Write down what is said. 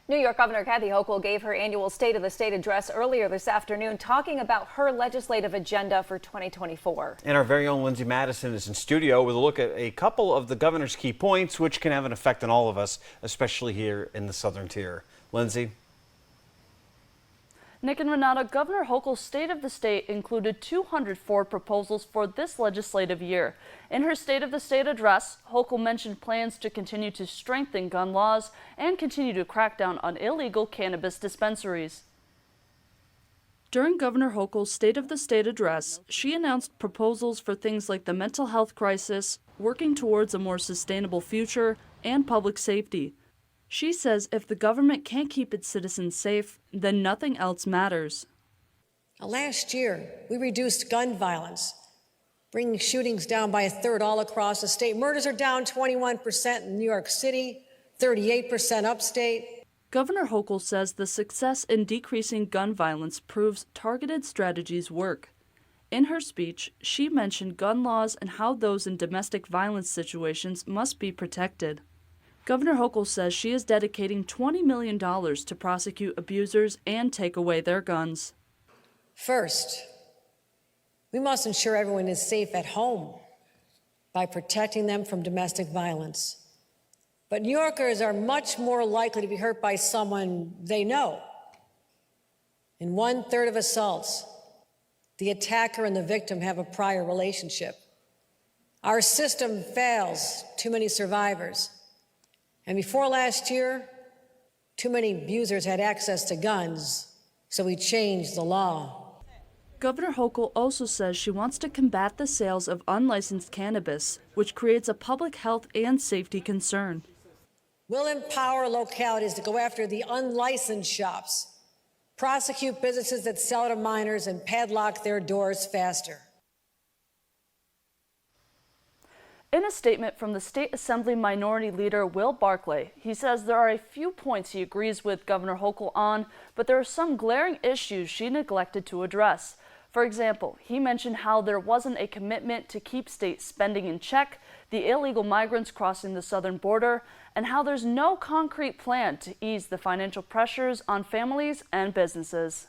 New York Governor Kathy Hochul gave her annual State of the State address earlier this afternoon, talking about her legislative agenda for 2024. And our very own Lindsay Madison is in studio with a look at a couple of the governor's key points, which can have an effect on all of us, especially here in the southern tier. Lindsay? Nick and Renata, Governor Hochul's State of the State included 204 proposals for this legislative year. In her State of the State address, Hochul mentioned plans to continue to strengthen gun laws and continue to crack down on illegal cannabis dispensaries. During Governor Hochul's State of the State address, she announced proposals for things like the mental health crisis, working towards a more sustainable future, and public safety. She says if the government can't keep its citizens safe, then nothing else matters. Last year, we reduced gun violence, bringing shootings down by a third all across the state. Murders are down 21% in New York City, 38% upstate. Governor Hochul says the success in decreasing gun violence proves targeted strategies work. In her speech, she mentioned gun laws and how those in domestic violence situations must be protected. Governor Hochul says she is dedicating $20 million to prosecute abusers and take away their guns. First, we must ensure everyone is safe at home by protecting them from domestic violence. But New Yorkers are much more likely to be hurt by someone they know. In 1/3 of assaults, the attacker and the victim have a prior relationship. Our system fails too many survivors. And before last year, too many abusers had access to guns, so we changed the law. Governor Hochul also says she wants to combat the sales of unlicensed cannabis, which creates a public health and safety concern. We'll empower localities to go after the unlicensed shops, prosecute businesses that sell to minors, and padlock their doors faster. In a statement from the State Assembly Minority Leader Will Barclay, he says there are a few points he agrees with Governor Hochul on, but there are some glaring issues she neglected to address. For example, he mentioned how there wasn't a commitment to keep state spending in check, the illegal migrants crossing the southern border, and how there's no concrete plan to ease the financial pressures on families and businesses.